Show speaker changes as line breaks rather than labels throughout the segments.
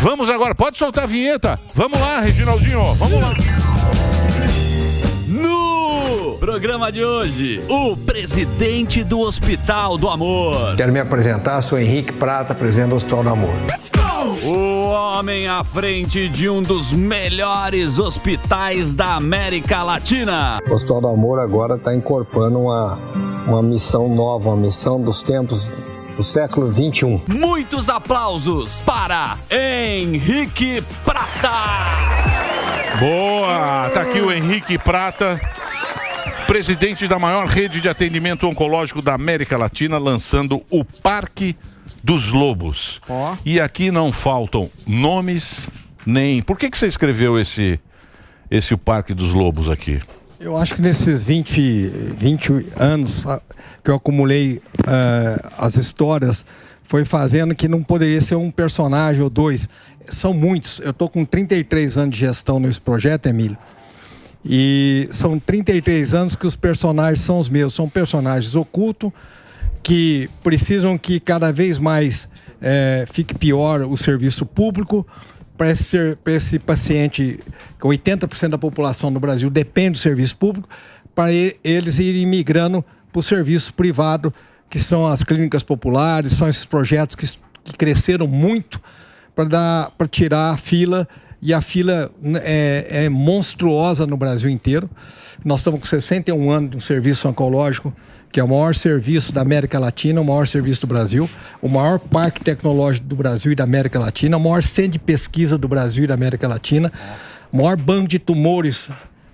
Vamos agora, pode soltar a vinheta. Vamos lá, Reginaldinho, vamos lá.
No programa de hoje, o presidente do Hospital do Amor.
Quero me apresentar, sou Henrique Prata, presidente do Hospital do Amor.
O homem à frente de um dos melhores hospitais da América Latina.
O Hospital do Amor agora está incorporando uma missão nova, uma missão dos tempos do século XXI.
Muitos aplausos para Henrique Prata.
Boa, tá aqui o Henrique Prata, presidente da maior rede de atendimento oncológico da América Latina, lançando o Parque dos Lobos. E aqui não faltam nomes, nem... Por que você escreveu esse o Parque dos Lobos aqui?
Eu acho que nesses 20 anos que eu acumulei as histórias, foi fazendo que não poderia ser um personagem ou dois. São muitos. Eu estou com 33 anos de gestão nesse projeto, Emílio. E são 33 anos que os personagens são os meus. São personagens ocultos que precisam que cada vez mais fique pior o serviço público. Para esse paciente, que 80% da população do Brasil depende do serviço público, para eles irem migrando para o serviço privado, que são as clínicas populares, são esses projetos que cresceram muito para tirar a fila, e a fila é monstruosa no Brasil inteiro. Nós estamos com 61 anos de um serviço oncológico, que é o maior serviço da América Latina, o maior serviço do Brasil, o maior parque tecnológico do Brasil e da América Latina, o maior centro de pesquisa do Brasil e da América Latina, o maior banco de tumores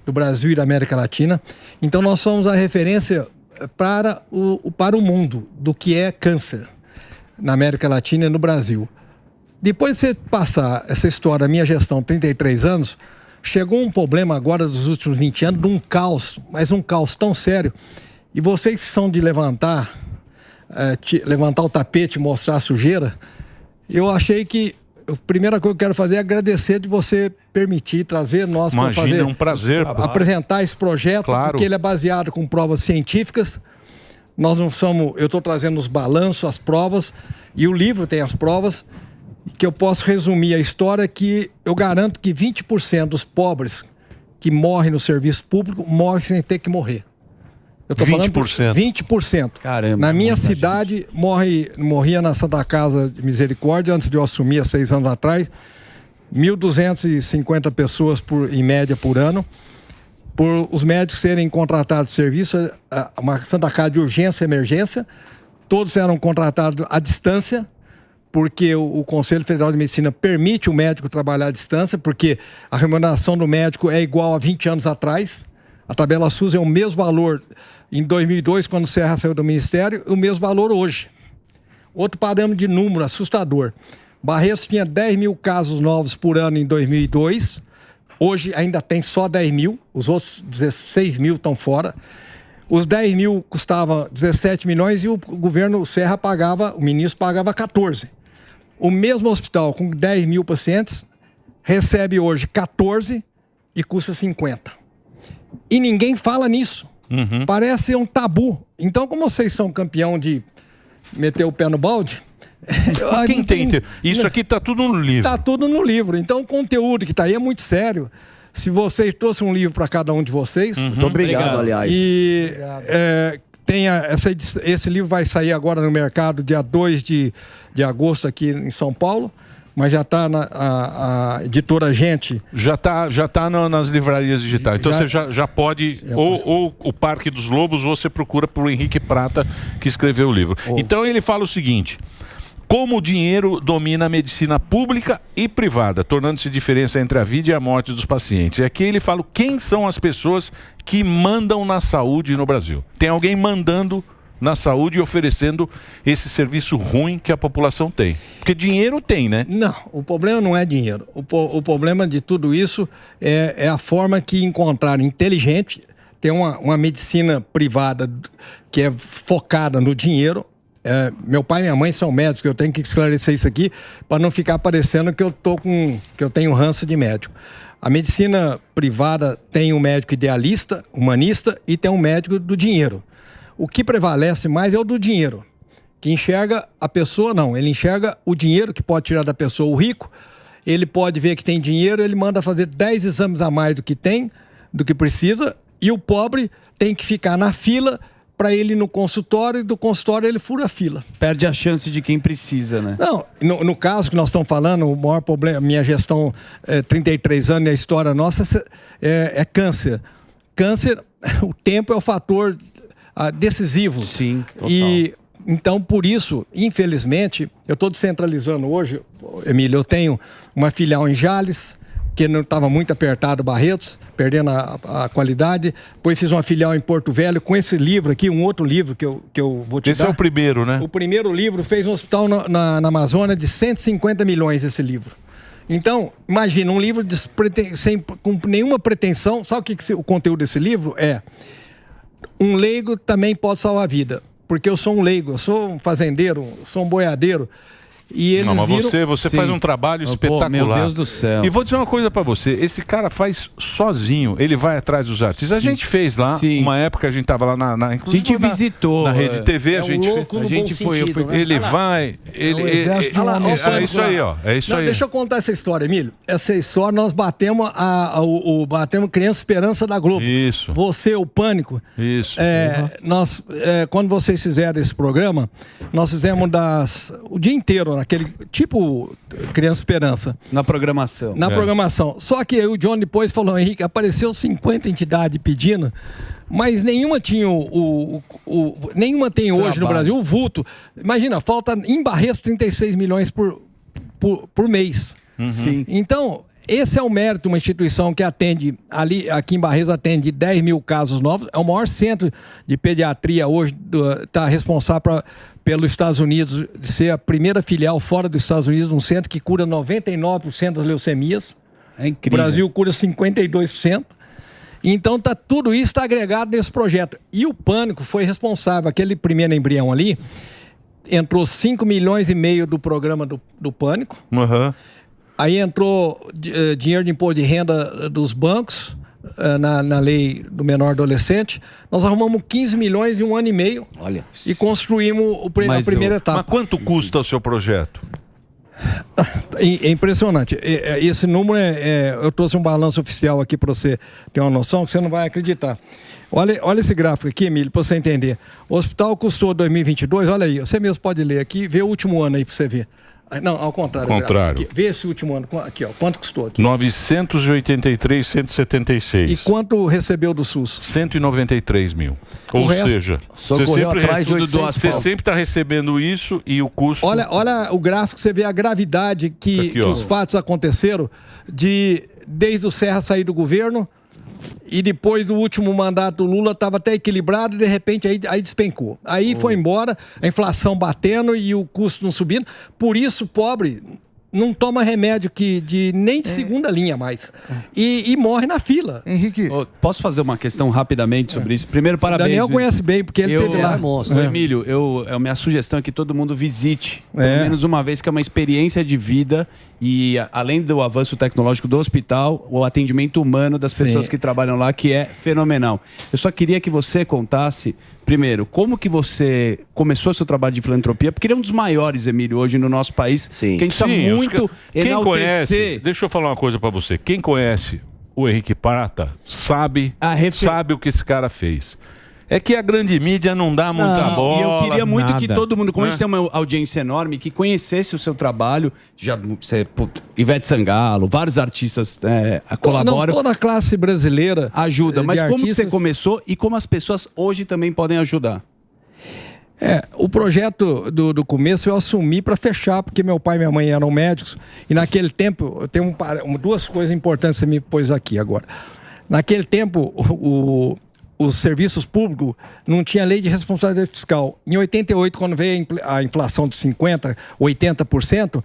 do Brasil e da América Latina. Então nós somos a referência para o mundo do que é câncer na América Latina e no Brasil. Depois de você passar essa história, a minha gestão, 33 anos, chegou um problema agora dos últimos 20 anos, de um caos, mas um caos tão sério. E vocês que são de levantar o tapete e mostrar a sujeira, eu achei que a primeira coisa que eu quero fazer é agradecer de você permitir trazer nós para fazer.
É um prazer.
Apresentar esse projeto,
claro.
Porque ele é baseado com provas científicas. Nós não somos... Eu estou trazendo os balanços, as provas, e o livro tem as provas, que eu posso resumir a história, que eu garanto que 20% dos pobres que morrem no serviço público morrem sem ter que morrer. Eu estou falando 20%.
Caramba.
Na minha cidade, morria na Santa Casa de Misericórdia, antes de eu assumir há 6 anos atrás, 1.250 pessoas em média por ano. Por os médicos serem contratados de serviço, uma Santa Casa de urgência e emergência, todos eram contratados à distância, porque o Conselho Federal de Medicina permite o médico trabalhar à distância, porque a remuneração do médico é igual a 20 anos atrás. A tabela SUS é o mesmo valor em 2002, quando o Serra saiu do Ministério, e o mesmo valor hoje. Outro parâmetro de número assustador. Barreiros tinha 10 mil casos novos por ano em 2002. Hoje ainda tem só 10 mil. Os outros 16 mil estão fora. Os 10 mil custavam 17 milhões e o governo Serra pagava, o ministro pagava 14. O mesmo hospital com 10 mil pacientes recebe hoje 14 e custa 50. E ninguém fala nisso.
Uhum.
Parece um tabu. Então, como vocês são campeão de meter o pé no balde...
Quem tem? Isso aqui está tudo no livro.
Está tudo no livro. Então, o conteúdo que está aí é muito sério. Se vocês trouxeram um livro para cada um de vocês...
Muito obrigado, aliás.
E esse livro vai sair agora no mercado dia 2 de agosto aqui em São Paulo. Mas já está a editora Gente.
Já tá nas livrarias digitais. Então você já pode, ou o Parque dos Lobos, ou você procura por Henrique Prata, que escreveu o livro. Então ele fala o seguinte: como o dinheiro domina a medicina pública e privada, tornando-se diferença entre a vida e a morte dos pacientes. E aqui ele fala quem são as pessoas que mandam na saúde no Brasil. Tem alguém mandando na saúde e oferecendo esse serviço ruim que a população tem. Porque dinheiro tem, né?
Não, o problema não é dinheiro. O problema de tudo isso é a forma que encontraram inteligente. Tem uma medicina privada que é focada no dinheiro. Meu pai e minha mãe são médicos, eu tenho que esclarecer isso aqui para não ficar parecendo que eu tenho ranço de médico. A medicina privada tem um médico idealista, humanista, e tem um médico do dinheiro. O que prevalece mais é o do dinheiro. Que enxerga a pessoa, não. Ele enxerga o dinheiro que pode tirar da pessoa o rico ele pode ver que tem dinheiro, ele manda fazer 10 exames a mais do que tem, do que precisa, e o pobre tem que ficar na fila para ele ir no consultório, e do consultório ele fura a fila.
Perde a chance de quem precisa, né?
Não, no caso que nós estamos falando, o maior problema, minha gestão, 33 anos, e a história nossa é câncer. Câncer, o tempo é o fator decisivo.
Sim, total.
E então, por isso, infelizmente, eu estou descentralizando hoje, Emílio, eu tenho uma filial em Jales, que não estava muito apertado, Barretos, perdendo a qualidade. Depois fiz uma filial em Porto Velho com esse livro aqui, um outro livro que eu vou te dar.
Esse é o primeiro, né?
O primeiro livro fez um hospital na Amazônia de 150 milhões, esse livro. Então, imagina, um livro com nenhuma pretensão. Sabe o conteúdo desse livro é? Um leigo também pode salvar a vida. Porque eu sou um leigo, eu sou um fazendeiro, sou um boiadeiro. E eles
você faz um trabalho espetacular.
Meu Deus do céu.
E vou dizer uma coisa pra você, esse cara faz sozinho, ele vai atrás dos artistas. A gente fez lá, uma época a gente tava lá
a gente visitou
na Rede TV, a gente
foi,
ele vai, é isso aí, ó. É isso aí.
Deixa eu contar essa história, Emílio. Essa história nós batemos batemos Criança Esperança da Globo.
Isso.
Você, o Pânico.
Isso.
Quando vocês fizeram esse programa, nós fizemos o dia inteiro naquele tipo Criança Esperança.
Na programação.
Na programação. Só que o John depois falou, Henrique, apareceu 50 entidades pedindo, mas nenhuma tinha nenhuma tem hoje no Brasil o vulto. Imagina, falta em Barretos 36 milhões por mês.
Sim.
Então, esse é o mérito de uma instituição que atende, aqui em Barretos atende 10 mil casos novos, é o maior centro de pediatria hoje, está responsável pelos Estados Unidos, de ser a primeira filial fora dos Estados Unidos, um centro que cura 99% das leucemias.
É incrível.
O Brasil cura 52%. Então, tudo isso está agregado nesse projeto. E o Pânico foi responsável, aquele primeiro embrião ali, entrou 5 milhões e meio do programa do Pânico. Aí entrou dinheiro de imposto de renda dos bancos, na lei do menor adolescente. Nós arrumamos 15 milhões em 1 ano e meio.
Olha.
E construímos a primeira etapa.
Mas quanto custa o seu projeto?
É impressionante. Esse número eu trouxe um balanço oficial aqui para você ter uma noção que você não vai acreditar. Olha esse gráfico aqui, Emílio, para você entender. O hospital custou 2022, olha aí, você mesmo pode ler aqui, vê o último ano aí para você ver. Não, ao contrário. Aqui, vê esse último ano. Aqui, ó. Quanto custou aqui?
983,176.
E quanto recebeu do SUS?
193 mil. Ou seja, você sempre está recebendo isso e o custo...
Olha o gráfico, você vê a gravidade que os fatos aconteceram desde o Serra sair do governo e depois do último mandato do Lula estava até equilibrado e de repente aí despencou. Aí foi embora, a inflação batendo e o custo não subindo. Por isso, pobre não toma remédio nem de segunda linha mais. E morre na fila.
Henrique,
posso fazer uma questão rapidamente sobre isso? Primeiro, parabéns.
Daniel conhece bem, porque ele teve lá.
Emílio, minha sugestão é que todo mundo visite, pelo menos uma vez, que é uma experiência de vida. E além do avanço tecnológico do hospital, o atendimento humano das pessoas que trabalham lá, que é fenomenal. Eu só queria que você contasse, primeiro, como que você começou seu trabalho de filantropia, porque ele é um dos maiores, Emílio, hoje no nosso país.
Sim.
Que a gente está muito
quem conhece, deixa eu falar uma coisa para você. Quem conhece o Henrique Prata sabe o que esse cara fez. É que a grande mídia não dá muita bola.
E eu queria muito que todo mundo, como a gente tem uma audiência enorme, que conhecesse o seu trabalho. Ivete Sangalo, vários artistas colaboram.
Toda a classe brasileira
ajuda. Mas como que você começou e como as pessoas hoje também podem ajudar?
O projeto do começo eu assumi para fechar, porque meu pai e minha mãe eram médicos. E naquele tempo, eu tenho duas coisas importantes que você me pôs aqui agora. Naquele tempo, os serviços públicos não tinha lei de responsabilidade fiscal. Em 88, quando veio a inflação de 50%, 80%,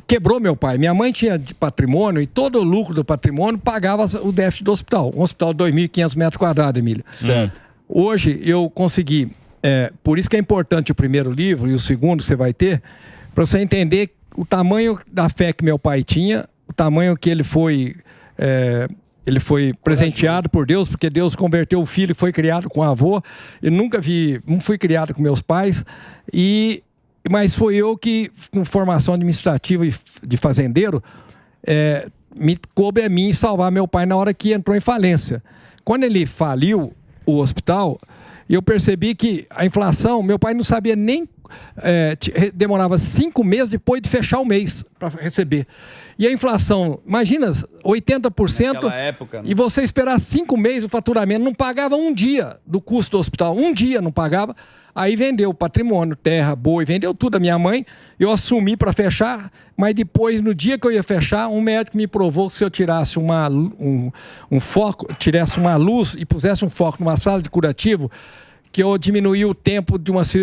quebrou meu pai. Minha mãe tinha de patrimônio e todo o lucro do patrimônio pagava o déficit do hospital. Um hospital de 2.500 metros quadrados, Emília.
Certo.
Hoje eu consegui, por isso que é importante o primeiro livro e o segundo que você vai ter, para você entender o tamanho da fé que meu pai tinha, o tamanho que ele foi presenteado por Deus, porque Deus converteu o filho e foi criado com o avô. Eu não fui criado com meus pais, mas foi eu que, com formação administrativa de fazendeiro, me coube a mim salvar meu pai na hora que entrou em falência. Quando ele faliu o hospital, eu percebi que a inflação, meu pai não sabia nem... demorava 5 meses depois de fechar o mês para receber. E a inflação, imagina, 80%, naquela época, né? E você esperar 5 meses o faturamento, não pagava um dia do custo do hospital, um dia não pagava. Aí vendeu patrimônio, terra, boi, vendeu tudo a minha mãe. Eu assumi para fechar, mas depois, no dia que eu ia fechar, um médico me provou que se eu tirasse um foco, tirasse uma luz e pusesse um foco numa sala de curativo, que eu diminuí o tempo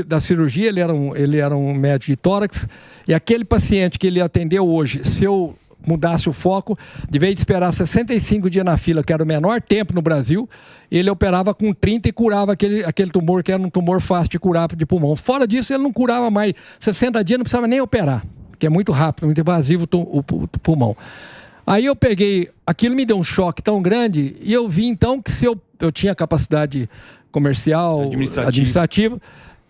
da cirurgia. Ele era um médico de tórax, e aquele paciente que ele atendeu hoje, se eu mudasse o foco, de vez de esperar 65 dias na fila, que era o menor tempo no Brasil, ele operava com 30 e curava aquele tumor, que era um tumor fácil de curar de pulmão. Fora disso, ele não curava mais. 60 dias não precisava nem operar, que é muito rápido, muito invasivo o pulmão. Aí eu peguei, aquilo me deu um choque tão grande, e eu vi então que se eu tinha capacidade comercial, administrativa,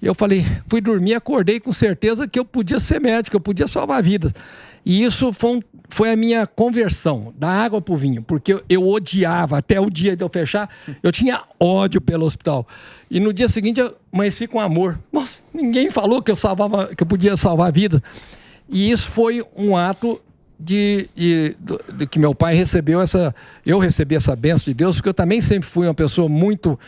eu falei, fui dormir, acordei com certeza que eu podia ser médico, eu podia salvar vidas. E isso foi a minha conversão, da água para o vinho, porque eu odiava, até o dia de eu fechar, eu tinha ódio pelo hospital. E no dia seguinte eu amanheci com amor. Nossa, ninguém falou que eu podia salvar vidas. E isso foi um ato de que meu pai recebeu eu recebi essa bênção de Deus, porque eu também sempre fui uma pessoa muito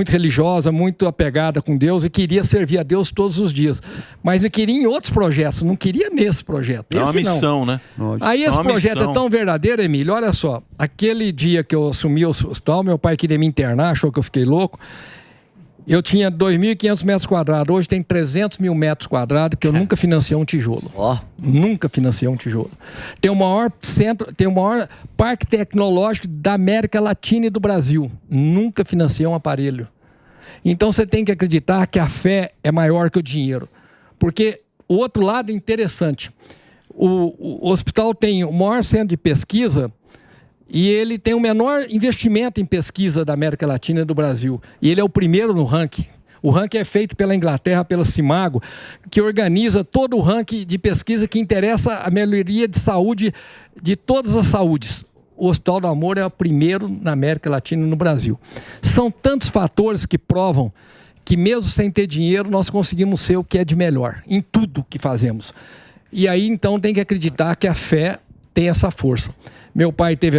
religiosa, muito apegada com Deus, e queria servir a Deus todos os dias, mas não queria em outros projetos, não queria nesse projeto.
É uma missão, né?
Aí esse projeto é tão verdadeiro, Emílio, olha só, aquele dia que eu assumi o hospital, meu pai queria me internar, achou que eu fiquei louco. Eu tinha 2.500 metros quadrados, hoje tem 300 mil metros quadrados, que eu nunca financiei um tijolo. Nunca financiei um tijolo. Tem o maior parque tecnológico da América Latina e do Brasil. Nunca financiei um aparelho. Então você tem que acreditar que a fé é maior que o dinheiro. Porque o outro lado é interessante. O hospital tem o maior centro de pesquisa, e ele tem o menor investimento em pesquisa da América Latina e do Brasil. E ele é o primeiro no ranking. O ranking é feito pela Inglaterra, pela Cimago, que organiza todo o ranking de pesquisa que interessa a melhoria de saúde de todas as saúdes. O Hospital do Amor é o primeiro na América Latina e no Brasil. São tantos fatores que provam que mesmo sem ter dinheiro, nós conseguimos ser o que é de melhor em tudo que fazemos. E aí, então, tem que acreditar que a fé tem essa força. Meu pai teve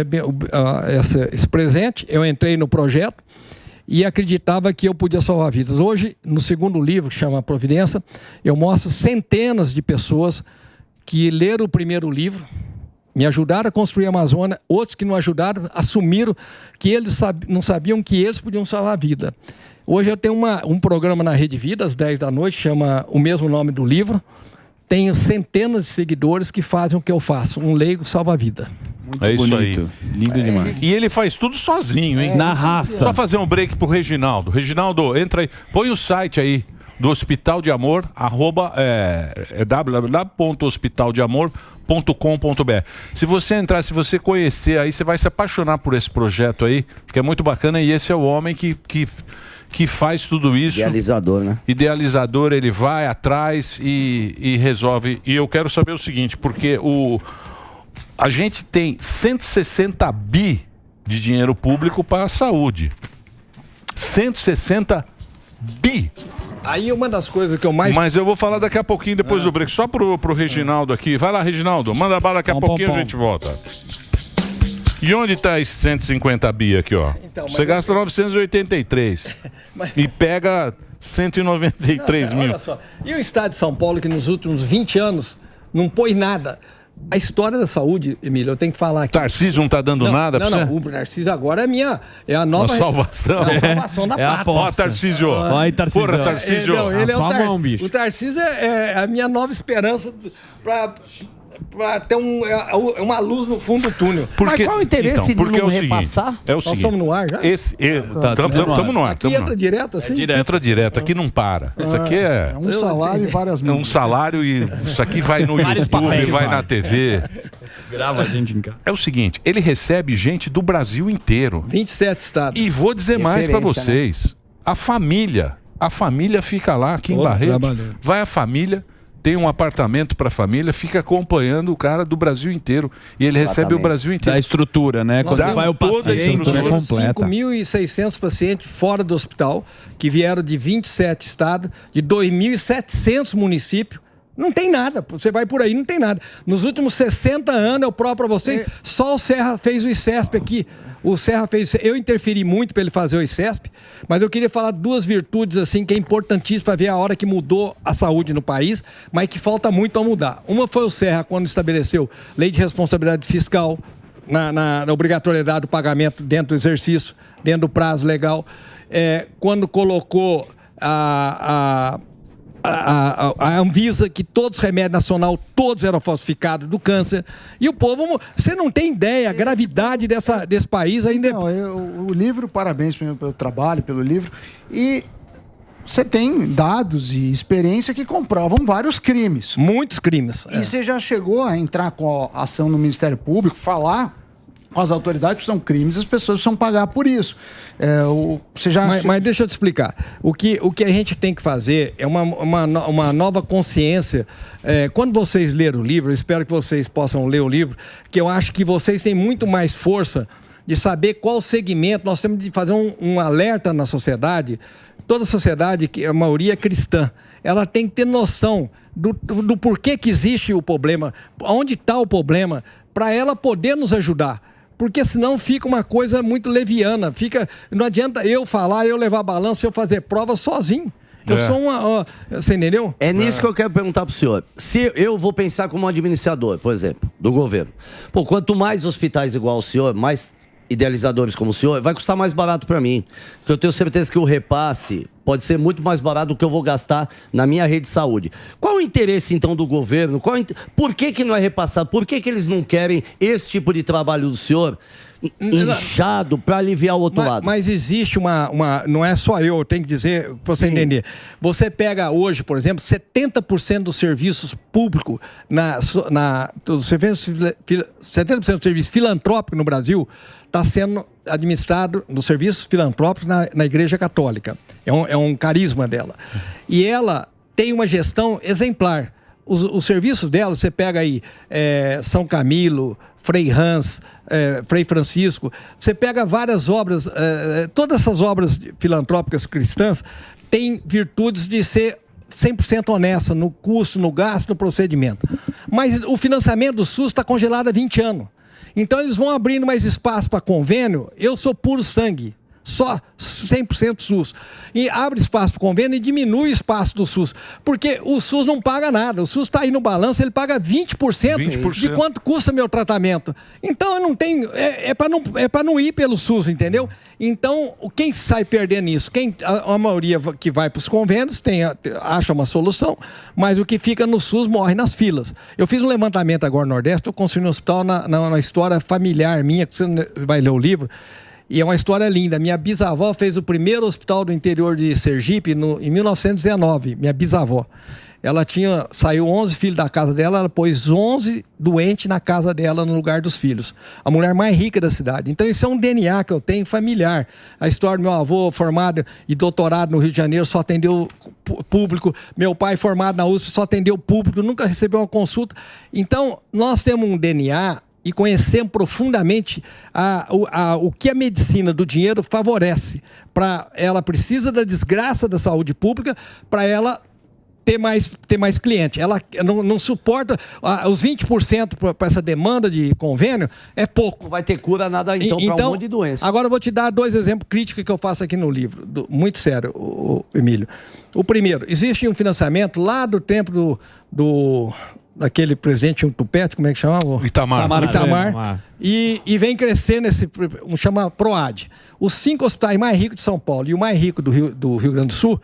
esse presente, eu entrei no projeto e acreditava que eu podia salvar vidas. Hoje, no segundo livro, que chama Providência, eu mostro centenas de pessoas que leram o primeiro livro, me ajudaram a construir a Amazônia, outros que não ajudaram, assumiram que eles não sabiam que eles podiam salvar a vida. Hoje eu tenho um programa na Rede Vida, às 10 da noite, chama o mesmo nome do livro. Tenho centenas de seguidores que fazem o que eu faço. Um leigo salva a vida.
Muito bonito. Isso aí.
Lindo demais.
E ele faz tudo sozinho, hein?
Na raça.
Só fazer um break pro Reginaldo. Reginaldo, entra aí. Põe o site aí do Hospital de Amor, www.hospitaldeamor.com.br. Se você entrar, se você conhecer aí, você vai se apaixonar por esse projeto aí, que é muito bacana, e esse é o homem que faz tudo isso.
Idealizador, né?
Idealizador, ele vai atrás e resolve. E eu quero saber o seguinte, porque a gente tem 160 bi de dinheiro público para a saúde. 160 bi.
Aí uma das coisas que eu mais...
Mas eu vou falar daqui a pouquinho, depois do break. Só pro Reginaldo aqui. Vai lá, Reginaldo. Manda bala, daqui a pouquinho a gente volta. E onde está esse 150 bi aqui, ó? Então, você gasta 983 e pega 193 mil.
Olha só. E o Estado de São Paulo, que nos últimos 20 anos não pôs nada. A história da saúde, Emílio, eu tenho que falar aqui.
Tarcísio não está dando nada pra você?
Não, o Tarcísio agora é a nova...
A salvação.
É a salvação da pátria.
Ó, Tarcísio.
Vai, Tarcísio.
Porra, Tarcísio.
Ele é
o bicho.
O Tarcísio é a minha nova esperança para ter uma luz no fundo do túnel.
Mas qual o interesse de não repassar?
É o seguinte.
Nós estamos no ar já?
Estamos no ar.
Aqui entra direto assim?
Entra direto. Aqui não para. Isso aqui é
um salário e várias mídias.
É um salário e isso aqui vai no YouTube, vai na TV.
Grava a gente em casa.
É o seguinte, ele recebe gente do Brasil inteiro.
27 estados.
E vou dizer mais para vocês. Né? A família fica lá aqui em Barretos. Vai a família... tem um apartamento para a família, fica acompanhando o cara do Brasil inteiro. E ele recebe o Brasil inteiro.
Da estrutura, né?
Quando vai o
paciente,
toda a estrutura completa. 5.600 pacientes fora do hospital, que vieram de 27 estados, de 2.700 municípios. Não tem nada, você vai por aí, não tem nada. Nos últimos 60 anos, eu provo para você, só o Serra fez o ICESP aqui. O Serra fez, eu interferi muito para ele fazer o ICESP, mas eu queria falar duas virtudes assim que é importantíssimas para ver a hora que mudou a saúde no país, mas que falta muito a mudar. Uma foi o Serra quando estabeleceu lei de responsabilidade fiscal, na obrigatoriedade do pagamento dentro do exercício, dentro do prazo legal. Quando colocou a Anvisa, que todos os remédios nacionais, todos eram falsificados do câncer. E o povo, você não tem ideia, a gravidade desse país ainda...
Não, o livro, parabéns pelo trabalho, pelo livro. E você tem dados e experiência que comprovam vários crimes.
Muitos crimes.
E você já chegou a entrar com a ação no Ministério Público, falar com as autoridades que são crimes, as pessoas precisam pagar por isso. Mas
deixa eu te explicar. O que a gente tem que fazer é uma nova consciência. Quando vocês lerem o livro, eu espero que vocês possam ler o livro, que eu acho que vocês têm muito mais força de saber qual segmento. Nós temos de fazer um alerta na sociedade. Toda a sociedade, que a maioria é cristã, ela tem que ter noção do porquê que existe o problema, onde está o problema, para ela poder nos ajudar. Porque senão fica uma coisa muito leviana. Não adianta eu falar, eu levar balança, eu fazer prova sozinho. Eu sou você entendeu?
É nisso que eu quero perguntar pro senhor. Se eu vou pensar como administrador, por exemplo, do governo. Quanto mais hospitais igual ao senhor, mais idealizadores como o senhor, vai custar mais barato para mim. Porque eu tenho certeza que o repasse pode ser muito mais barato do que eu vou gastar na minha rede de saúde. Qual o interesse, então, do governo? Por que não é repassado? Por que eles não querem esse tipo de trabalho do senhor inchado para aliviar o outro lado?
Mas existe não é só eu tenho que dizer, para você entender. Você pega hoje, por exemplo, 70% dos serviços públicos, 70% dos serviços filantrópicos no Brasil está sendo administrado nos serviços filantrópicos na Igreja Católica. É um carisma dela. E ela tem uma gestão exemplar. Os serviços dela, você pega aí São Camilo, Frei Hans, Frei Francisco, você pega várias obras, todas essas obras filantrópicas cristãs têm virtudes de ser 100% honesta no custo, no gasto, no procedimento. Mas o financiamento do SUS está congelado há 20 anos. Então eles vão abrindo mais espaço para convênio. Eu sou puro sangue, só 100% SUS. E abre espaço para convênio e diminui o espaço do SUS. Porque o SUS não paga nada. O SUS está aí no balanço, ele paga 20% de quanto custa meu tratamento. Então eu não tenho. É para não ir pelo SUS, entendeu? Então, quem sai perdendo nisso? A maioria que vai para os convênios acha uma solução, mas o que fica no SUS morre nas filas. Eu fiz um levantamento agora no Nordeste, estou construindo um hospital na história familiar minha, que você vai ler o livro. E é uma história linda. Minha bisavó fez o primeiro hospital do interior de Sergipe em 1919, minha bisavó. Ela saiu 11 filhos da casa dela, ela pôs 11 doentes na casa dela no lugar dos filhos. A mulher mais rica da cidade. Então isso é um DNA que eu tenho familiar. A história do meu avô formado e doutorado no Rio de Janeiro só atendeu público. Meu pai formado na USP só atendeu público, nunca recebeu uma consulta. Então nós temos um DNA e conhecemos profundamente o que a medicina do dinheiro favorece. Ela precisa da desgraça da saúde pública para ela ter mais cliente. Ela não suporta os 20% para essa demanda de convênio, é pouco.
Não vai ter cura nada então para um monte de doença.
Agora eu vou te dar 2 exemplos críticos que eu faço aqui no livro, muito sério, Emílio. O primeiro, existe um financiamento lá do tempo daquele presidente, um tupete, como é que chama? Itamar. E vem crescendo chama PROAD. Os 5 hospitais mais ricos de São Paulo e o mais rico do Rio Grande do Sul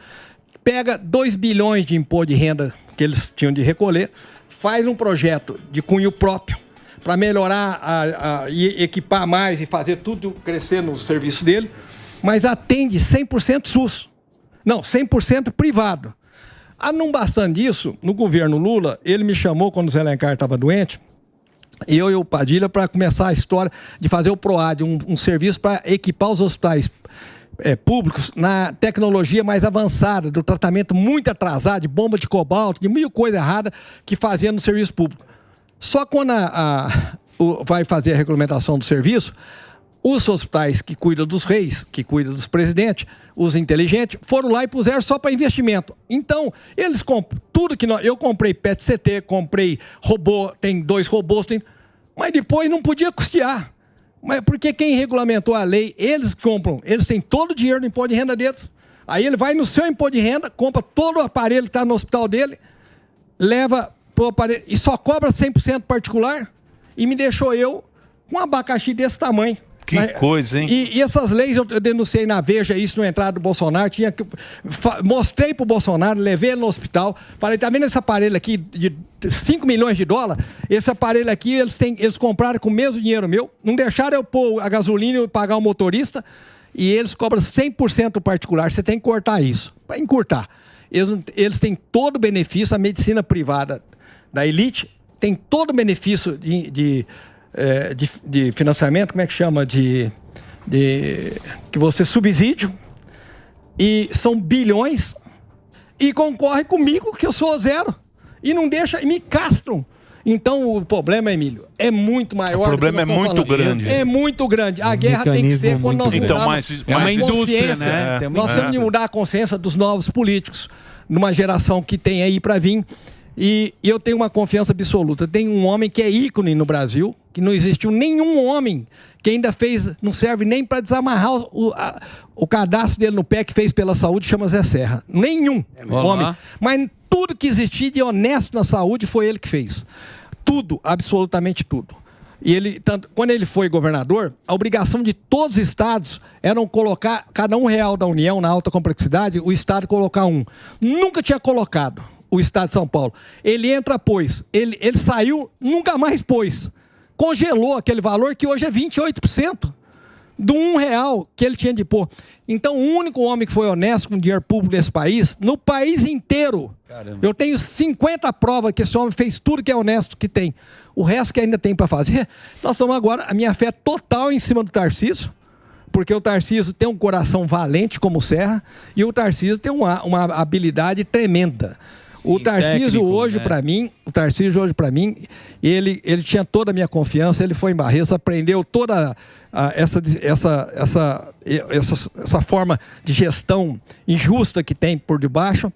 pega 2 bilhões de imposto de renda que eles tinham de recolher, faz um projeto de cunho próprio para melhorar e equipar mais e fazer tudo crescer no serviço dele, mas atende 100% SUS. Não, 100% privado. Não bastando disso, no governo Lula, ele me chamou quando o Zé Alencar estava doente, eu e o Padilha, para começar a história de fazer o PROAD, um serviço para equipar os hospitais públicos na tecnologia mais avançada, do tratamento muito atrasado, de bomba de cobalto, de mil coisas erradas que fazia no serviço público. Só quando vai fazer a regulamentação do serviço, os hospitais que cuidam dos reis, que cuidam dos presidentes, os inteligentes, foram lá e puseram só para investimento. Então, eles compram tudo que eu comprei PET-CT, comprei robô, tem 2 robôs, mas depois não podia custear. Mas porque quem regulamentou a lei, eles compram, eles têm todo o dinheiro do imposto de renda deles. Aí ele vai no seu imposto de renda, compra todo o aparelho que está no hospital dele, leva para o aparelho e só cobra 100% particular e me deixou eu com um abacaxi desse tamanho.
Que coisa, hein?
E essas leis eu denunciei na Veja, isso no entrada do Bolsonaro, mostrei pro Bolsonaro, levei ele no hospital, falei, tá vendo esse aparelho aqui de 5 milhões de dólares? Esse aparelho aqui, eles compraram com o mesmo dinheiro meu, não deixaram eu pôr a gasolina e pagar o motorista, e eles cobram 100% particular, você tem que cortar isso, para encurtar. Eles têm todo o benefício, a medicina privada da elite tem todo o benefício de financiamento, como é que chama? Que você subsídio, e são bilhões, e concorre comigo, que eu sou zero, e não deixa, e me castram. Então o problema, Emílio, é muito maior.
O problema é muito grande.
É muito grande. A guerra tem que ser quando nós
mudarmos
é uma indústria, né?
Nós temos que mudar a consciência dos novos políticos, numa geração que tem aí para vir. E eu tenho uma confiança absoluta. Tem um homem que é ícone no Brasil, que não existiu nenhum homem que ainda fez, não serve nem para desamarrar o cadastro dele no pé que fez pela saúde, chama Zé Serra. Nenhum homem. Mas tudo que existia de honesto na saúde foi ele que fez. Tudo, absolutamente tudo. E ele, quando ele foi governador, a obrigação de todos os estados era colocar, cada R$1 da União na alta complexidade, o estado colocar um. Nunca tinha colocado o estado de São Paulo. Ele entra, pôs. Ele saiu, nunca mais pôs. Congelou aquele valor que hoje é 28% do R$1 que ele tinha de pôr. Então, o único homem que foi honesto com o dinheiro público desse país, no país inteiro, caramba, eu tenho 50 provas que esse homem fez tudo que é honesto que tem. O resto que ainda tem para fazer, nós estamos agora, a minha fé é total em cima do Tarcísio, porque o Tarcísio tem um coração valente como o Serra, e o Tarcísio tem uma habilidade tremenda. Sim, o Tarcísio hoje, né? Para mim, ele tinha toda a minha confiança, ele foi em Barretos, aprendeu toda essa forma de gestão injusta que tem por debaixo.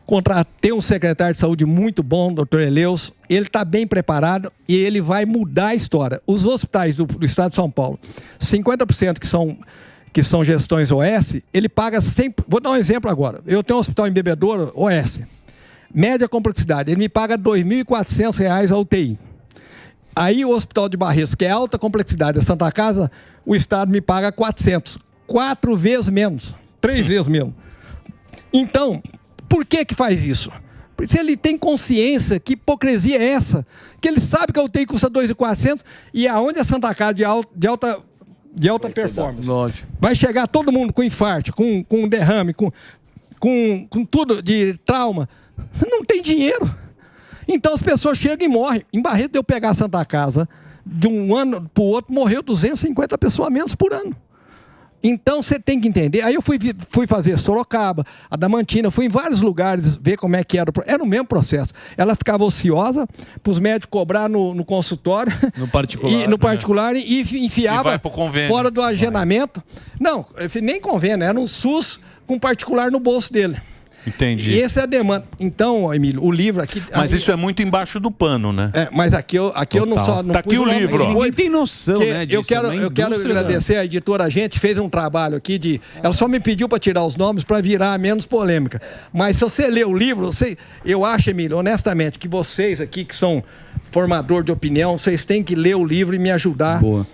Contratei um secretário de saúde muito bom, Dr. Eleus, ele está bem preparado e ele vai mudar a história. Os hospitais do estado de São Paulo, 50% que são gestões OS, ele paga sempre. Vou dar um exemplo agora. Eu tenho um hospital em Bebedouro, OS. Média complexidade, ele me paga R$2.400 a UTI. Aí o hospital de Barretos, que é alta complexidade, a Santa Casa, o estado me paga 400. 4 vezes menos, 3 vezes menos. Então, por que faz isso? Porque se ele tem consciência, que hipocrisia é essa? Que ele sabe que a UTI custa 2.400 e aonde a Santa Casa de alta performance vai chegar todo mundo com infarto, com derrame, com tudo de trauma. Não tem dinheiro. Então as pessoas chegam e morrem. Em Barretos, eu pegar a Santa Casa, de um ano para o outro, morreu 250 pessoas menos por ano. Então você tem que entender. Aí eu fui fazer Sorocaba, Adamantina, fui em vários lugares ver como é que era. Era o mesmo processo. Ela ficava ociosa para os médicos cobrar no consultório.
No particular.
No particular, e enfiava fora do agendamento. Não, nem convênio, era um SUS com particular no bolso dele.
Entendi.
E essa é a demanda. Então, Emílio, o livro aqui...
Mas isso é muito embaixo do pano, né?
Mas aqui eu não só... Não
tá aqui o livro.
Ninguém tem noção, né, disso.
Eu quero agradecer a editora. A gente fez um trabalho aqui de... Ela só me pediu para tirar os nomes para virar menos polêmica. Mas se você ler o livro, eu acho, Emílio, honestamente, que vocês aqui que são formador de opinião, vocês têm que ler o livro e me ajudar.
Boa.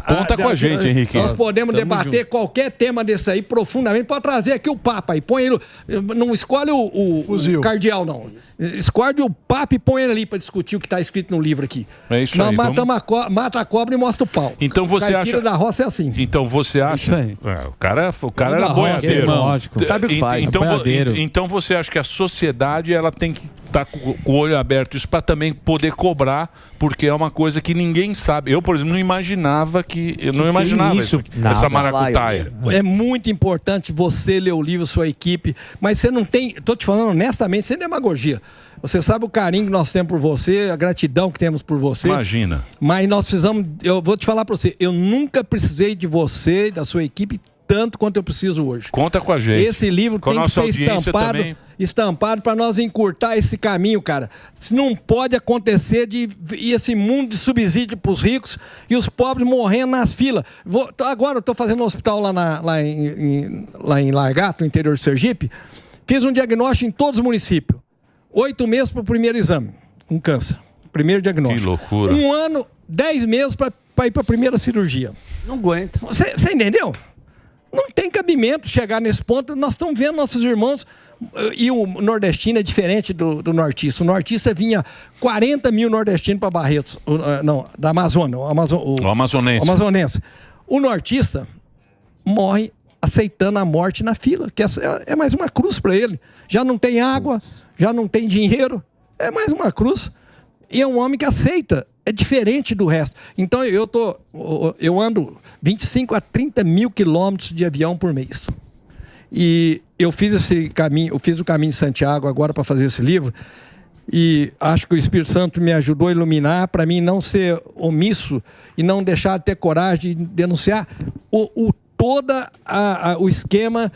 Conta com a gente, Henrique.
Nós podemos debater qualquer tema desse aí profundamente. Pode trazer aqui o Papa aí. Põe ele. Não escolhe o cardeal, não. Escolhe o Papa e põe ele ali para discutir o que está escrito no livro aqui.
É isso
nós
aí.
Mata a cobra e mostra o pau.
Então você acha.
Da roça é assim.
Então você acha. O cara era boiadeiro.
Sabe o que faz.
Então você acha que a sociedade ela tem que tá com o olho aberto, isso para também poder cobrar, porque é uma coisa que ninguém sabe. Eu, por exemplo, não imaginava isso, essa maracutaia.
É muito importante você ler o livro, sua equipe, mas você não tem, tô te falando honestamente, sem demagogia. Você sabe o carinho que nós temos por você, a gratidão que temos por você.
Imagina.
Mas nós precisamos, eu vou te falar para você, eu nunca precisei de você e da sua equipe tanto quanto eu preciso hoje.
Conta com a gente.
Esse livro tem que ser estampado para nós encurtar esse caminho, cara. Não pode acontecer de ir esse mundo de subsídio para os ricos e os pobres morrendo nas filas. Agora eu estou fazendo um hospital lá em Largato, no interior de Sergipe. Fiz um diagnóstico em todos os municípios. 8 meses para o primeiro exame, com câncer. Primeiro diagnóstico.
Que loucura.
1 ano, 10 meses para ir para a primeira cirurgia.
Não aguenta.
Você entendeu? Não tem cabimento chegar nesse ponto. Nós estamos vendo nossos irmãos, e o nordestino é diferente do nortista. O nortista vinha 40 mil nordestinos para Barretos, da Amazônia, o amazonense. O nortista morre aceitando a morte na fila, que é mais uma cruz para ele. Já não tem água, já não tem dinheiro, é mais uma cruz. E é um homem que aceita. É diferente do resto. Então eu ando 25 a 30 mil quilômetros de avião por mês. E eu fiz esse caminho, eu fiz o caminho de Santiago agora para fazer esse livro. E acho que o Espírito Santo me ajudou a iluminar para mim não ser omisso e não deixar de ter coragem de denunciar todo o esquema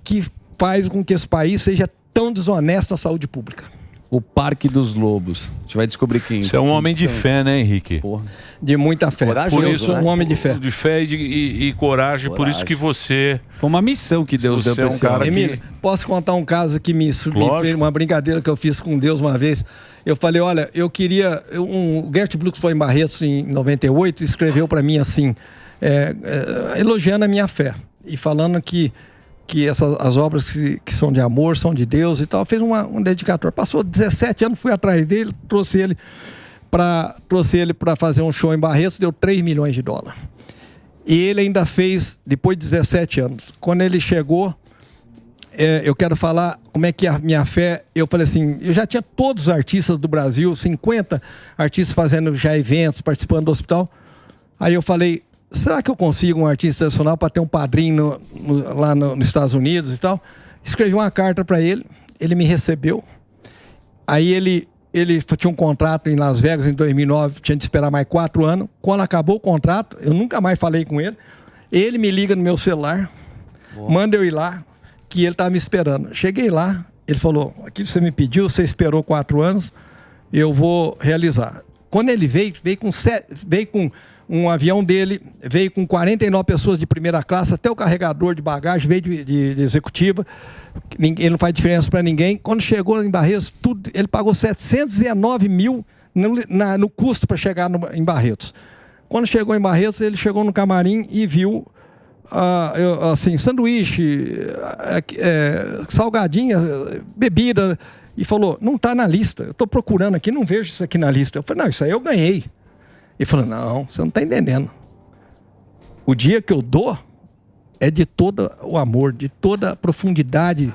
que faz com que esse país seja tão desonesto na saúde pública.
O Parque dos Lobos. A gente vai descobrir quem.
Você é um homem de fé, né, Henrique?
Porra.
De muita fé.
Corajoso,
por isso,
né?
um homem de fé.
De fé e coragem. Por isso que você...
Foi uma missão que Deus deu para esse cara.
Emílio, posso contar um caso que me fez uma brincadeira que eu fiz com Deus uma vez. Eu falei, olha, eu queria... O Gert Brooks foi em Barretos em 98 e escreveu para mim assim, elogiando a minha fé e falando que as obras que são de amor, são de Deus e tal, fez um dedicatório. Passou 17 anos, fui atrás dele, trouxe ele para fazer um show em Barretos, deu 3 milhões de dólares. E ele ainda fez, depois de 17 anos. Quando ele chegou, eu quero falar como é que a minha fé... Eu falei assim, eu já tinha todos os artistas do Brasil, 50 artistas fazendo já eventos, participando do hospital. Aí eu falei... Será que eu consigo um artista internacional para ter um padrinho lá nos Estados Unidos e tal? Escrevi uma carta para ele, ele me recebeu. Aí ele tinha um contrato em Las Vegas em 2009, tinha de esperar mais 4 anos. Quando acabou o contrato, eu nunca mais falei com ele. Ele me liga no meu celular, manda eu ir lá, que ele estava me esperando. Cheguei lá, ele falou, aquilo que você me pediu, você esperou 4 anos, eu vou realizar. Quando ele veio com um avião dele, veio com 49 pessoas de primeira classe, até o carregador de bagagem veio de executiva. Ele não faz diferença para ninguém. Quando chegou em Barretos, ele pagou 719 mil no custo para chegar em Barretos. Quando chegou em Barretos, ele chegou no camarim e viu assim, sanduíche, salgadinha, bebida, e falou, não está na lista. Eu estou procurando aqui, não vejo isso aqui na lista. Eu falei, não, isso aí eu ganhei. Ele falou, não, você não está entendendo. O dia que eu dou é de todo o amor, de toda a profundidade.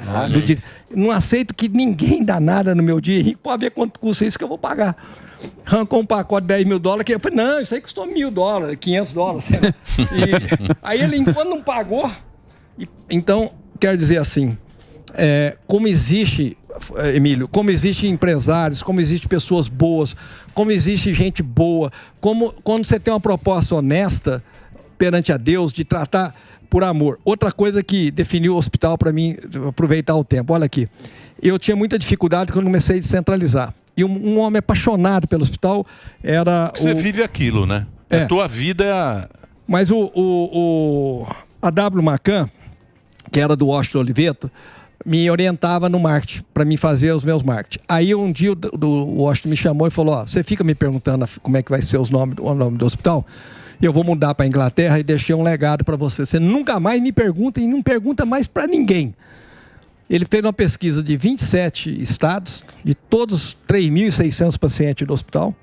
Não aceito que ninguém dá nada no meu dia. Henrique, pode ver quanto custa isso que eu vou pagar. Arrancou um pacote de 10 mil dólares. Eu falei, não, isso aí custou $1.000, 500 dólares. Aí ele, enquanto não pagou... Então, quero dizer assim, como existe... Emílio, como existem empresários, como existem pessoas boas, como existe gente boa, quando você tem uma proposta honesta perante a Deus de tratar por amor. Outra coisa que definiu o hospital para mim, aproveitar o tempo, olha aqui, eu tinha muita dificuldade quando comecei a descentralizar. E um homem apaixonado pelo hospital era...
Você vive aquilo, né? A tua vida é...
Mas a W. Macan, que era do Washington Oliveto, me orientava no marketing, para mim fazer os meus marketing. Aí um dia o Washington me chamou e falou, você fica me perguntando como é que vai ser o nome do hospital? Eu vou mudar para a Inglaterra e deixei um legado para você. Você nunca mais me pergunta e não pergunta mais para ninguém. Ele fez uma pesquisa de 27 estados, de todos os 3.600 pacientes do hospital,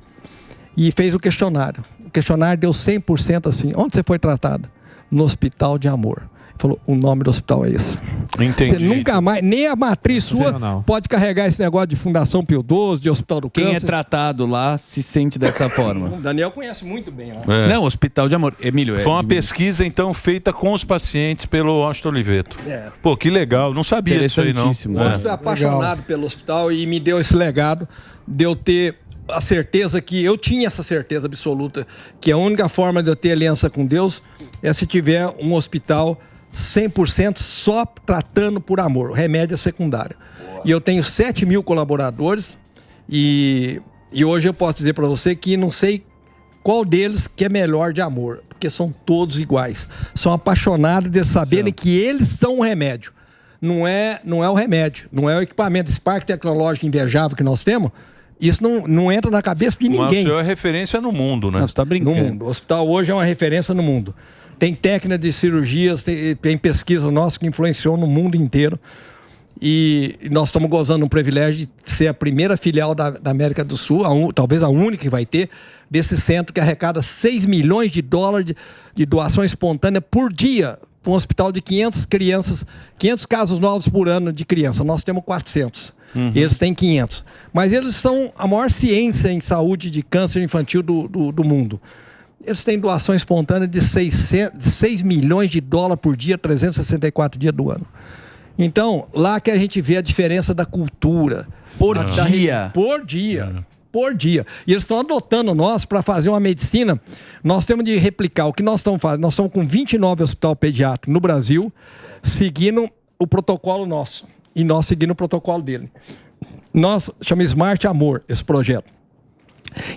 e fez o questionário. O questionário deu 100% assim, onde você foi tratado? No Hospital de Amor. Falou, o nome do hospital é esse.
Entendi.
Você nunca mais, nem a matriz sua pode carregar esse negócio de Fundação Pio XII, de Hospital do Câncer.
Quem é tratado lá se sente dessa forma.
O Daniel conhece muito bem lá.
Não, Hospital de Amor. Emílio,
Foi uma pesquisa, então, feita com os pacientes pelo Washington Oliveto. Pô, que legal. Não sabia disso aí, não.
Eu sou apaixonado pelo hospital e me deu esse legado de eu ter a certeza que... Eu tinha essa certeza absoluta que a única forma de eu ter aliança com Deus é se tiver um hospital 100% só tratando por amor. O remédio é secundário. E eu tenho 7 mil colaboradores e hoje eu posso dizer para você que não sei qual deles que é melhor de amor, porque são todos iguais. São apaixonados de saberem que eles são o remédio. Não é o remédio, não é o equipamento. Esse parque tecnológico invejável que nós temos, isso não entra na cabeça de ninguém.
Mas o senhor é referência no mundo, né?
Não, você tá brincando.
No mundo. O hospital hoje é uma referência no mundo. Tem técnica de cirurgias, tem pesquisa nossa que influenciou no mundo inteiro. E nós estamos gozando um privilégio de ser a primeira filial da América do Sul, talvez a única que vai ter, desse centro que arrecada 6 milhões de dólares de doação espontânea por dia para um hospital de 500 crianças, 500 casos novos por ano de criança. Nós temos 400. Eles têm 500. Mas eles são a maior ciência em saúde de câncer infantil do mundo. Eles têm doação espontânea de 6 milhões de dólares por dia, 364 dias do ano. Então, lá que a gente vê a diferença da cultura.
Por dia.
Por dia. Por dia. E eles estão adotando nós para fazer uma medicina. Nós temos de replicar o que nós estamos fazendo. Nós estamos com 29 hospitais pediátricos no Brasil, seguindo o protocolo nosso. E nós seguindo o protocolo dele. Nós chamamos Smart Amor, esse projeto.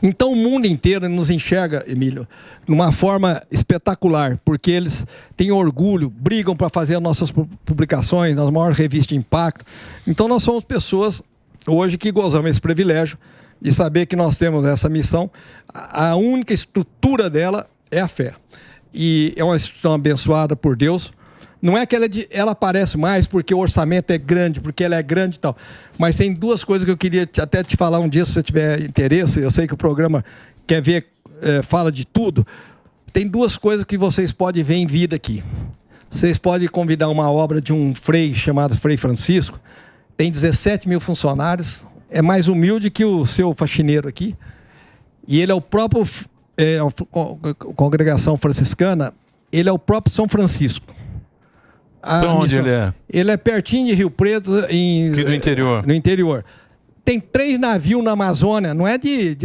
Então o mundo inteiro nos enxerga, Emílio, de uma forma espetacular, porque eles têm orgulho, brigam para fazer as nossas publicações nas maiores revistas de impacto. Então nós somos pessoas hoje que gozamos esse privilégio de saber que nós temos essa missão. A única estrutura dela é a fé. E é uma instituição abençoada por Deus. Não é que ela aparece mais porque o orçamento é grande, porque ela é grande e tal. Mas tem duas coisas que eu queria até te falar um dia, se você tiver interesse. Eu sei que o programa quer ver, fala de tudo. Tem duas coisas que vocês podem ver em vida aqui. Vocês podem convidar uma obra de um frei chamado Frei Francisco. Tem 17 mil funcionários. É mais humilde que o seu faxineiro aqui. E ele é o próprio... a congregação franciscana, ele é o próprio São Francisco.
Então, onde ele é?
Ele é pertinho de Rio Preto,
no interior.
No interior. Tem 3 navios na Amazônia, não é de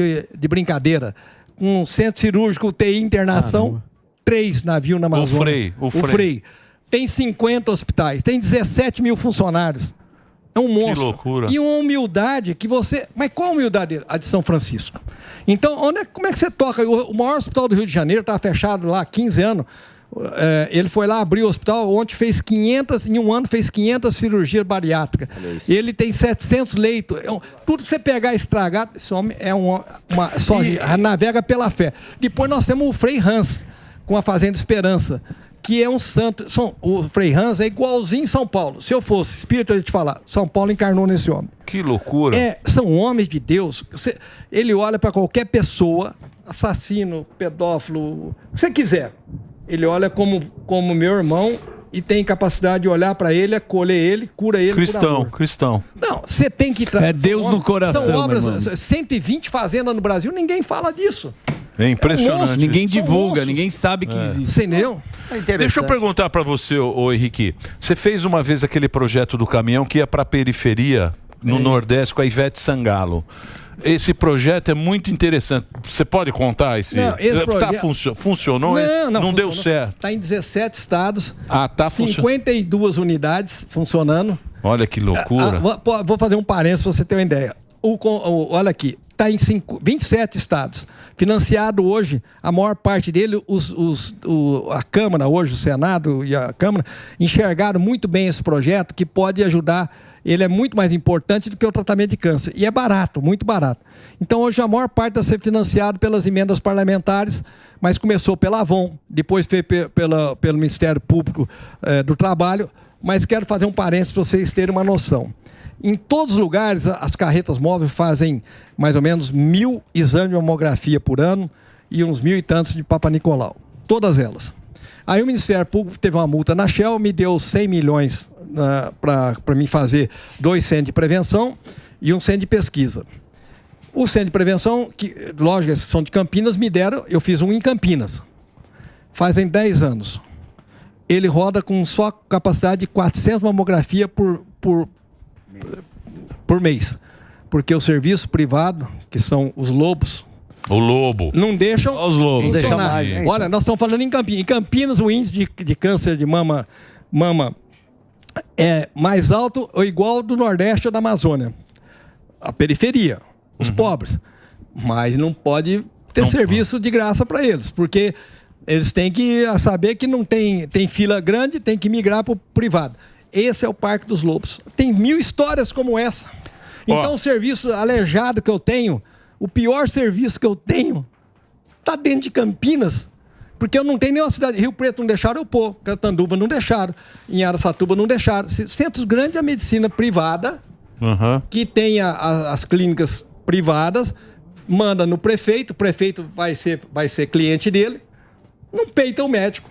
brincadeira. Um centro cirúrgico, UTI, internação, 3 navios na Amazônia.
O Frei.
Tem 50 hospitais, tem 17 mil funcionários. É um monstro.
Que loucura.
E uma humildade que você... Mas qual a humildade dele? A de São Francisco. Então, como é que você toca? O maior hospital do Rio de Janeiro está fechado lá há 15 anos. Ele foi lá abrir o hospital, ontem fez 500, em um ano fez 500 cirurgias bariátricas. Ele tem 700 leitos. Tudo que você pegar estragado, esse homem é só navega pela fé. Depois nós temos o Frei Hans, com a Fazenda Esperança, que é um santo. O Frei Hans é igualzinho em São Paulo. Se eu fosse espírito, eu ia te falar, São Paulo encarnou nesse homem.
Que loucura.
São homens de Deus. Ele olha para qualquer pessoa, assassino, pedófilo, o que você quiser. Ele olha como meu irmão e tem capacidade de olhar para ele, acolher ele, cura ele.
Cristão.
Não, você tem que...
É Deus no coração,
são obras, 120 fazendas no Brasil, ninguém fala disso.
É impressionante.
Ninguém divulga, ninguém sabe que existe.
Você entendeu?
Deixa eu perguntar para você, ô Henrique. Você fez uma vez aquele projeto do caminhão que ia para a periferia, no Nordeste, com a Ivete Sangalo. Esse projeto é muito interessante. Você pode contar esse? Funcionou? Não deu certo. Está
em 17 estados.
Tá
52 unidades funcionando.
Olha que loucura.
Vou fazer um parênteses para você ter uma ideia. Olha aqui. Está em 27 estados. Financiado hoje, a maior parte dele, a Câmara hoje, o Senado e a Câmara, enxergaram muito bem esse projeto que pode ajudar. Ele é muito mais importante do que o tratamento de câncer. E é barato, muito barato. Então, hoje, a maior parte está sendo financiado pelas emendas parlamentares, mas começou pela Avon, depois foi pelo Ministério Público do Trabalho. Mas quero fazer um parênteses para vocês terem uma noção. Em todos os lugares, as carretas móveis fazem mais ou menos 1.000 exames de mamografia por ano e uns 1.000 e tantos de Papa Nicolau. Todas elas. Aí o Ministério Público teve uma multa na Shell, me deu 100 milhões para mim fazer 2 centros de prevenção e 1 centro de pesquisa. O centro de prevenção, que, lógico, esses são de Campinas, me deram, eu fiz um em Campinas. Fazem 10 anos. Ele roda com só capacidade de 400 mamografia por mês. Porque o serviço privado, que são os lobos...
O lobo.
Não deixam
os lobos.
Deixa mais, hein?
Olha, nós estamos falando em Campinas. Em Campinas, o índice de câncer de mama é mais alto ou igual ao do Nordeste ou da Amazônia. A periferia, os pobres. Mas não pode ter serviço de graça para eles, porque eles têm que saber que não tem fila grande, tem que migrar para o privado. Esse é o Parque dos Lobos. Tem 1000 histórias como essa. Então, o serviço aleijado que eu tenho, o pior serviço que eu tenho, está dentro de Campinas, porque eu não tenho nenhuma cidade. Rio Preto não deixaram eu pôr, Catanduva não deixaram, em Araçatuba não deixaram. Centros grandes da medicina privada, que tem as clínicas privadas, manda no prefeito, o prefeito vai ser cliente dele, não peita o médico.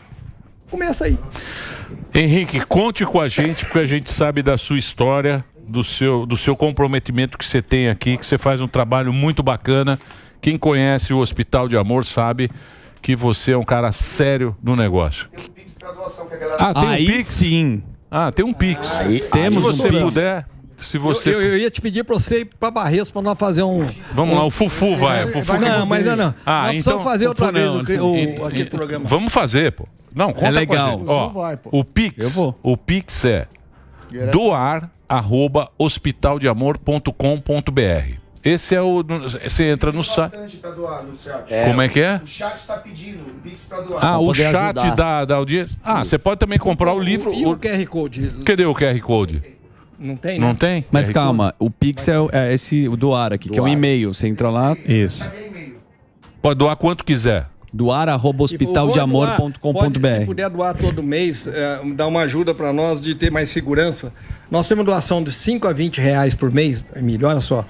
Começa aí.
Henrique, conte com a gente, porque a gente sabe da sua história, do seu comprometimento que você tem aqui, que você faz um trabalho muito bacana. Quem conhece o Hospital de Amor sabe que você é um cara sério no negócio.
Tem um Pix pra doação que a galera...
tem um
Aí
Pix?
sim.
Tem um Pix.
Temos
se você
um Pix.
puder... Se você...
Eu ia te pedir para você ir para Barretos para nós fazer um...
Vamos lá, o Fufu vai.
Não, mas não. Nós precisamos fazer outra vez aquele programa.
Vamos fazer, pô. Não, conta
legal.
com a gente. Ó, o Pix é doar@hospitaldeamor.com.br. Esse é o... Você entra no site... Como é que é?
O chat está pedindo o Pix para doar.
O chat da audiência? Você pode também comprar o livro...
E o QR Code?
Cadê o QR Code?
Não tem,
Não tem?
Mas calma, o Pix é esse, o doar aqui, que é um e-mail. Você entra lá.
Isso. Pode doar quanto quiser.
doar@hospitaldeamor.com.br.
Se puder doar todo mês, dar uma ajuda para nós de ter mais segurança. Nós temos doação de 5 a 20 reais por mês, Emílio, olha só.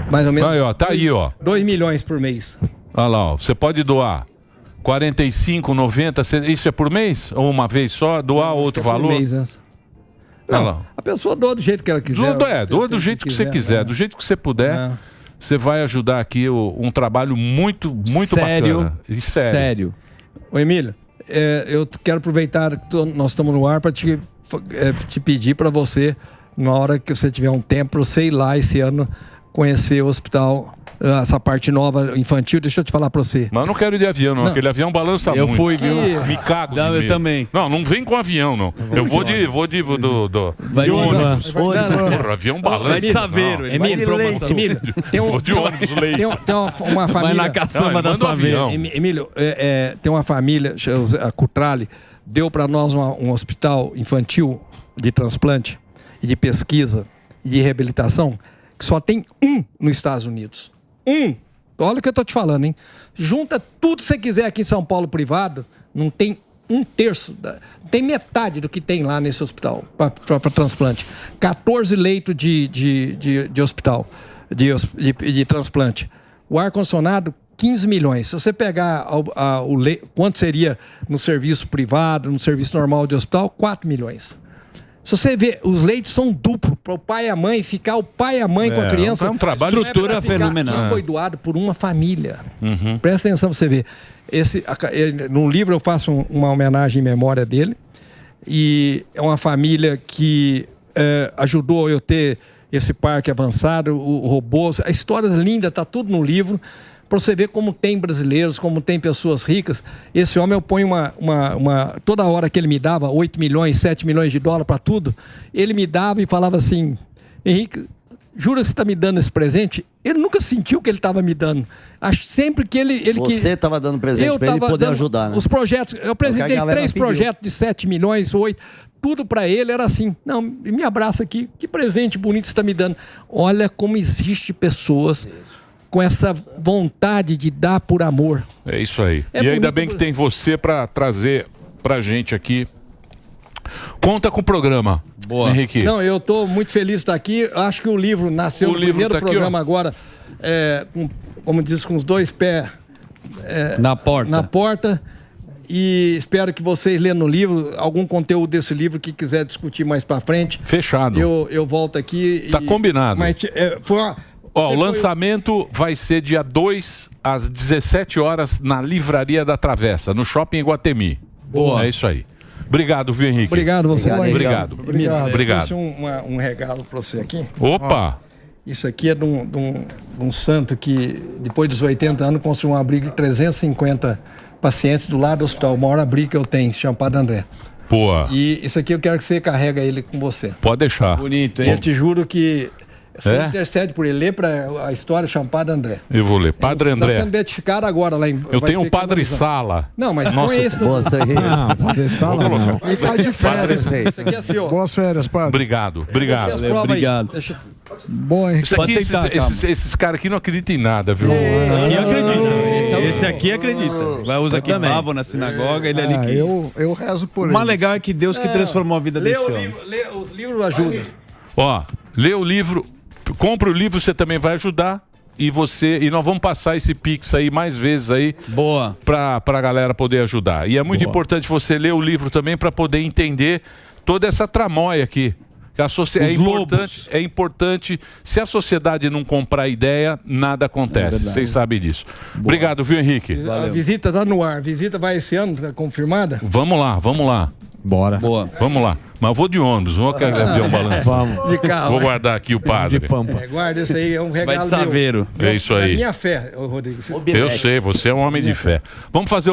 Mais ou menos.
Aí, ó, tá aí, ó.
2 milhões por mês.
Olha lá, ó. Você pode doar 45, 90, isso é por mês? Ou uma vez só? Doar outro valor?
Por mês, né? Não, a pessoa doa do jeito que ela quiser.
Doa do jeito que você quiser, do jeito que você puder. Você vai ajudar aqui um trabalho muito bacana. E sério.
Ô, Emílio, eu quero aproveitar que nós estamos no ar para te pedir para você, na hora que você tiver um tempo, para você ir lá esse ano conhecer o hospital, essa parte nova infantil. Deixa eu te falar para você.
Mas eu não quero ir de avião, não. Aquele avião balança muito.
Eu fui, viu?
Me cago de medo.
Eu também.
Não vem com avião, não. Eu vou de ônibus. Porra, avião balança.
Vai de Saveiro.
Emílio,
vou de ônibus leite.
Tem uma família...
Vai na caçamba da Saveiro.
Emílio, tem uma família, a Cutrale, deu para nós um hospital infantil de transplante e de pesquisa e de reabilitação que só tem um nos Estados Unidos. Olha o que eu tô te falando, hein? Junta tudo que você quiser aqui em São Paulo privado, não tem 1/3, não tem metade do que tem lá nesse hospital para transplante. 14 leitos de hospital, de transplante. O ar-condicionado, 15 milhões. Se você pegar quanto seria no serviço privado, no serviço normal de hospital, 4 milhões. Se você vê, os leitos são duplos, para o pai e a mãe, ficar o pai e a mãe com a criança.
É um trabalho,
estrutura fenomenal.
Isso foi doado por uma família. Presta atenção para você ver. No livro eu faço uma homenagem em memória dele. E é uma família que ajudou eu ter esse parque avançado, o robô. A história linda, está tudo no livro. Para você ver como tem brasileiros, como tem pessoas ricas. Esse homem, eu ponho toda hora que ele me dava 8 milhões, 7 milhões de dólares para tudo, ele me dava e falava assim: Henrique, jura que você está me dando esse presente? Ele nunca sentiu que ele estava me dando. Sempre que ele
Você estava dando presente para ele poder ajudar, né?
Os projetos, eu apresentei 3 projetos de 7 milhões, 8, tudo para ele era assim: não, me abraça aqui, que presente bonito você está me dando. Olha como existe pessoas com essa vontade de dar por amor.
É isso aí. E ainda bem que tem você para trazer pra gente aqui. Conta com o programa. Boa, Henrique.
Não, eu estou muito feliz de estar aqui. Acho que o livro nasceu no primeiro programa agora, como diz, com os 2 pés
na porta.
E espero que vocês lendo o livro, algum conteúdo desse livro que quiser discutir mais pra frente.
Fechado.
Eu volto aqui.
Tá combinado.
Mas foi uma...
Ó, o lançamento vai ser dia 2 às 17 horas na Livraria da Travessa, no Shopping Iguatemi.
Boa.
É isso aí. Obrigado, viu, Henrique?
Obrigado você.
Obrigado.
Obrigado. Um regalo para você aqui.
Opa!
Ó, isso aqui é de um santo que, depois dos 80 anos, construiu um abrigo de 350 pacientes do lado do hospital. O maior abrigo que eu tenho, chama Padre André.
Pô.
E isso aqui eu quero que você carrega ele com você.
Pode deixar.
Bonito, hein?
Eu te juro que você intercede por ele. Lê para a história, chama Padre André.
Eu vou ler. Padre André.
Está sendo beatificado agora lá em...
Eu tenho um Padre Sala.
Não, mas
Nossa,
põe esse...
Padre Sala não.
Ele tá de férias.
Isso aqui é assim, ó.
Boas férias, padre.
Obrigado.
Obrigado.
Bom, Henrique.
Isso aqui, esses caras aqui não acreditam em nada, viu?
Aqui acredita. Esse aqui acredita. Vai usar aqui pavo na sinagoga, ele ali que...
Eu rezo por ele.
O mais legal é que Deus que transformou a vida desse homem.
Os livros ajudam.
Ó, lê o livro, compra o livro, você também vai ajudar. E nós vamos passar esse Pix aí mais vezes aí.
Boa.
Pra galera poder ajudar. E é muito importante você ler o livro também para poder entender toda essa tramóia aqui. É importante. Se a sociedade não comprar a ideia, nada acontece. Vocês sabem disso. Boa. Obrigado, viu, Henrique?
Valeu. A visita tá no ar. A visita vai esse ano, tá confirmada?
Vamos lá.
Bora.
Boa.
Vamos lá. Mas eu vou de ônibus, não vou carregar um balanço.
Vamos.
De carro.
Vou guardar aqui o padre.
De pampa.
Guarda esse aí, é um regalo.
Vai de saveiro.
É isso aí.
É minha fé, Rodrigo.
Eu sei, você é um homem de fé. Vamos fazer